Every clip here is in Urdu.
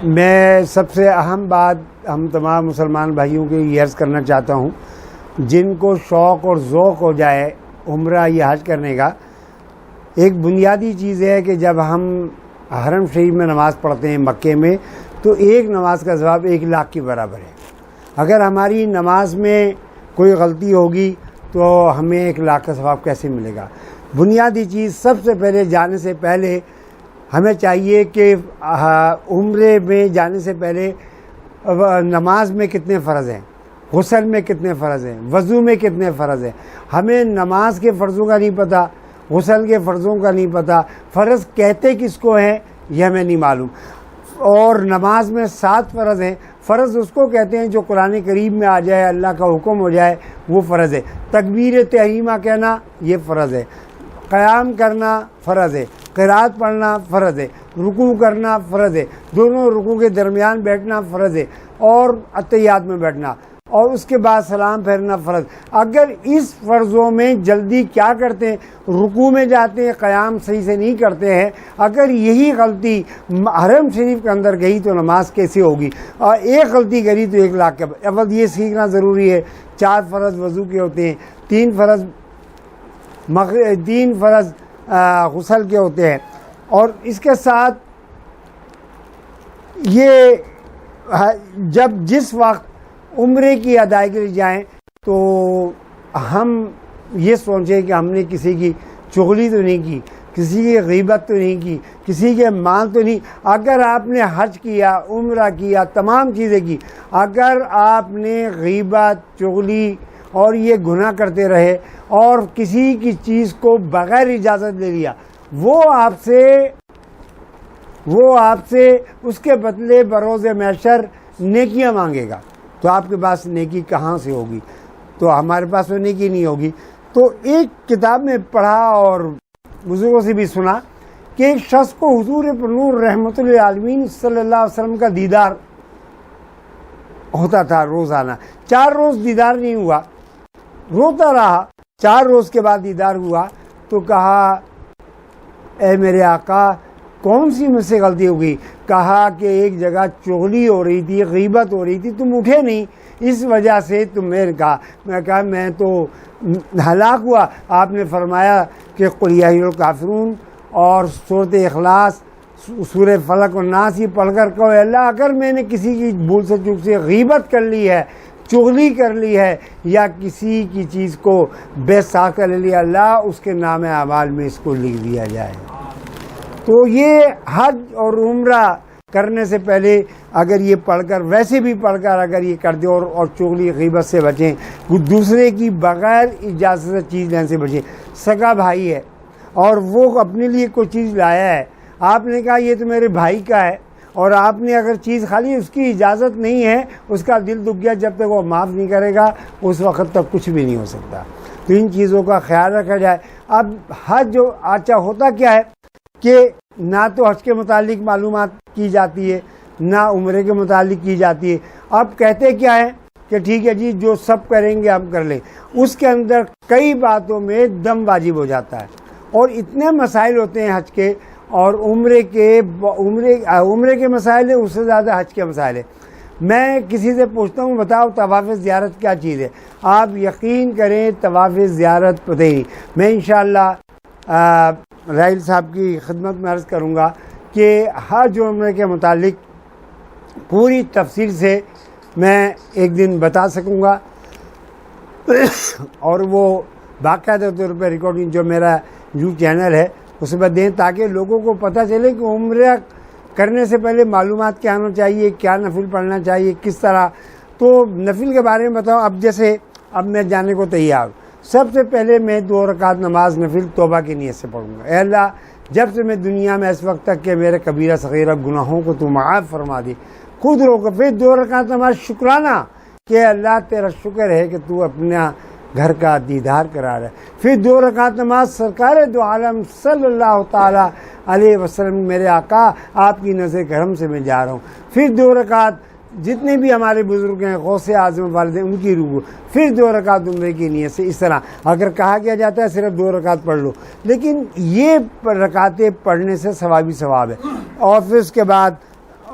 میں سب سے اہم بات ہم تمام مسلمان بھائیوں کے لیے عرض کرنا چاہتا ہوں، جن کو شوق اور ذوق ہو جائے عمرہ یا حج کرنے کا، ایک بنیادی چیز ہے کہ جب ہم حرم شریف میں نماز پڑھتے ہیں مکے میں، تو ایک نماز کا ثواب 1,00,000 کے برابر ہے۔ اگر ہماری نماز میں کوئی غلطی ہوگی تو ہمیں 1,00,000 کا ثواب کیسے ملے گا؟ بنیادی چیز سب سے پہلے جانے سے پہلے ہمیں چاہیے کہ عمرے میں جانے سے پہلے نماز میں کتنے فرض ہیں، غسل میں کتنے فرض ہیں، وضو میں کتنے فرض ہیں۔ ہمیں نماز کے فرضوں کا نہیں پتہ، غسل کے فرضوں کا نہیں پتہ، فرض کہتے کس کو ہیں یہ ہمیں نہیں معلوم۔ اور نماز میں 7 فرض ہیں، فرض اس کو کہتے ہیں جو قرآن کریم میں آ جائے، اللہ کا حکم ہو جائے، وہ فرض ہے۔ تکبیر تحریمہ کہنا یہ فرض ہے، قیام کرنا فرض ہے، قرات پڑھنا فرض ہے، رکوع کرنا فرض ہے، دونوں رکوع کے درمیان بیٹھنا فرض ہے، اور اتحیات میں بیٹھنا، اور اس کے بعد سلام پھیرنا فرض۔ اگر اس فرضوں میں جلدی کیا کرتے ہیں، رکوع میں جاتے ہیں، قیام صحیح سے نہیں کرتے ہیں، اگر یہی غلطی حرم شریف کے اندر گئی تو نماز کیسے ہوگی؟ اور ایک غلطی کری تو 1,00,000 کا۔ اول یہ سیکھنا ضروری ہے، 4 فرض وضو کے ہوتے ہیں، 3 فرض غسل کے ہوتے ہیں، اور اس کے ساتھ یہ جب جس وقت عمرے کی ادائیگی کے لیے جائیں تو ہم یہ سوچیں کہ ہم نے کسی کی چغلی تو نہیں کی، کسی کی غیبت تو نہیں کی، کسی کے مال تو نہیں۔ اگر آپ نے حج کیا، عمرہ کیا، تمام چیزیں کی، اگر آپ نے غیبت، چغلی اور یہ گناہ کرتے رہے اور کسی کی چیز کو بغیر اجازت لے لیا، وہ آپ سے اس کے بدلے بروز محشر نیکیاں مانگے گا، تو آپ کے پاس نیکی کہاں سے ہوگی؟ تو ہمارے پاس وہ نیکی نہیں ہوگی۔ تو ایک کتاب میں پڑھا اور بزرگوں سے بھی سنا کہ ایک شخص کو حضور پر نور رحمت للعالمین صلی اللہ علیہ وسلم کا دیدار ہوتا تھا روزانہ۔ 4 روز دیدار نہیں ہوا، روتا رہا۔ 4 روز کے بعد دیدار ہوا تو کہا، اے میرے آقا، کون سی مجھ سے غلطی ہو گئی؟ کہا کہ ایک جگہ چغلی ہو رہی تھی، غیبت ہو رہی تھی، تم اٹھے نہیں، اس وجہ سے تم نے کہا۔ میں کہا میں تو ہلاک ہوا۔ آپ نے فرمایا کہ قل یا ایھا الکافرون اور سورۃ اخلاص، سورہ فلق و ناس یہ پڑھ کر کہو، اللہ اگر میں نے کسی کی بھول سے چوک سے غیبت کر لی ہے، چغلی کر لی ہے، یا کسی کی چیز کو بے ساختہ لے لیا، اللہ اس کے نام اعمال میں اس کو لکھ دیا جائے۔ تو یہ حج اور عمرہ کرنے سے پہلے اگر یہ پڑھ کر، ویسے بھی پڑھ کر اگر یہ کر دیں اور چغلی غیبت سے بچیں، دوسرے کی بغیر اجازت سے چیز لینے سے بچیں۔ سگا بھائی ہے اور وہ اپنے لیے کوئی چیز لایا ہے، آپ نے کہا یہ تو میرے بھائی کا ہے، اور آپ نے اگر چیز خالی اس کی اجازت نہیں ہے، اس کا دل دکھ گیا، جب تک وہ معاف نہیں کرے گا اس وقت تک کچھ بھی نہیں ہو سکتا۔ تو ان چیزوں کا خیال رکھا جائے۔ اب حج جو ہوتا کیا ہے کہ نہ تو حج کے متعلق معلومات کی جاتی ہے، نہ عمرے کے متعلق کی جاتی ہے۔ اب کہتے کیا ہے کہ ٹھیک ہے جی، جو سب کریں گے ہم کر لیں۔ اس کے اندر کئی باتوں میں دم واجب ہو جاتا ہے، اور اتنے مسائل ہوتے ہیں حج کے اور عمرے کے مسائل ہیں، اس سے زیادہ حج کے مسائل ہیں۔ میں کسی سے پوچھتا ہوں، بتاؤ طواف زیارت کیا چیز ہے؟ آپ یقین کریں طواف زیارت پتہ ہی نہیں۔ میں انشاءاللہ راحیل صاحب کی خدمت میں عرض کروں گا کہ حج و عمرے کے متعلق پوری تفصیل سے میں ایک دن بتا سکوں گا، اور وہ باقاعدہ طور پہ ریکارڈنگ جو میرا یوٹیوب چینل ہے اس میں دیں، تاکہ لوگوں کو پتہ چلے کہ عمرہ کرنے سے پہلے معلومات کیا ہونا چاہیے، کیا نفل پڑھنا چاہیے، کس طرح۔ تو نفل کے بارے میں بتاؤ۔ اب میں جانے کو تیار ہوں۔ سب سے پہلے میں 2 رکعت نماز نفل توبہ کی نیت سے پڑھوں گا۔ اے اللہ، جب سے میں دنیا میں اس وقت تک کہ میرے کبیرہ صغیرہ گناہوں کو تو معاف فرما دی، خود روک۔ پھر 2 رکعت نماز شکرانہ کہ اللہ تیرا شکر ہے کہ تو اپنا گھر کا دیدار کرا رہا ہے۔ پھر 2 رکعت نماز سرکار دو عالم صلی اللہ تعالی علیہ وسلم، میرے آقا آپ کی نظر کرم سے میں جا رہا ہوں۔ پھر 2 رکعت جتنے بھی ہمارے بزرگ ہیں، غوث اعظم والد ہیں، ان کی روح۔ پھر 2 رکعت عمرے کی نیت سے۔ اس طرح اگر کہا کیا جاتا ہے صرف 2 رکعت پڑھ لو، لیکن یہ رکعتیں پڑھنے سے ثواب ہی ثواب ہے۔ اور پھر اس کے بعد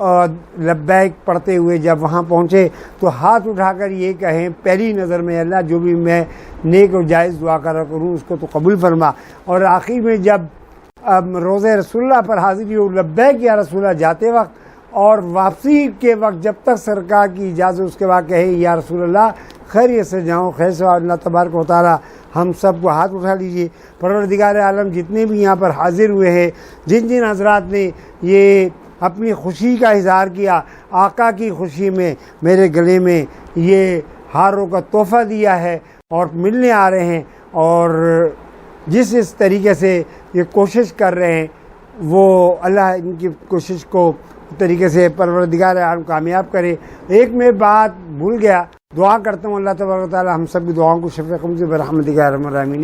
لبیک پڑھتے ہوئے جب وہاں پہنچے تو ہاتھ اٹھا کر یہ کہیں پہلی نظر میں اللہ جو بھی میں نیک اور جائز دعا کروں اس کو تو قبول فرما. اور آخر میں جب روضہ رسول اللہ پر حاضری ہو لبیک یا رسول اللہ جاتے وقت اور واپسی کے وقت جب تک سرکار کی اجازت اس کے بعد کہے یا رسول اللہ خیریت سے جاؤں خیر سے. اللہ تبارک و تعالی ہم سب کو ہاتھ اٹھا لیجیے. پروردگار عالم جتنے بھی یہاں پر حاضر ہوئے ہیں جن جن حضرات نے یہ اپنی خوشی کا اظہار کیا آقا کی خوشی میں میرے گلے میں یہ ہاروں کا تحفہ دیا ہے اور ملنے آ رہے ہیں اور جس طریقے سے یہ کوشش کر رہے ہیں وہ اللہ ان کی کوشش کو طریقے سے پروردگار عالم کامیاب کرے. ایک میں بات بھول گیا, دعا کرتا ہوں اللہ تبارک و تعالی ہم سب کی دعاؤں کو شفیع قبول سے برحمتہ یا ارحم الراحمین.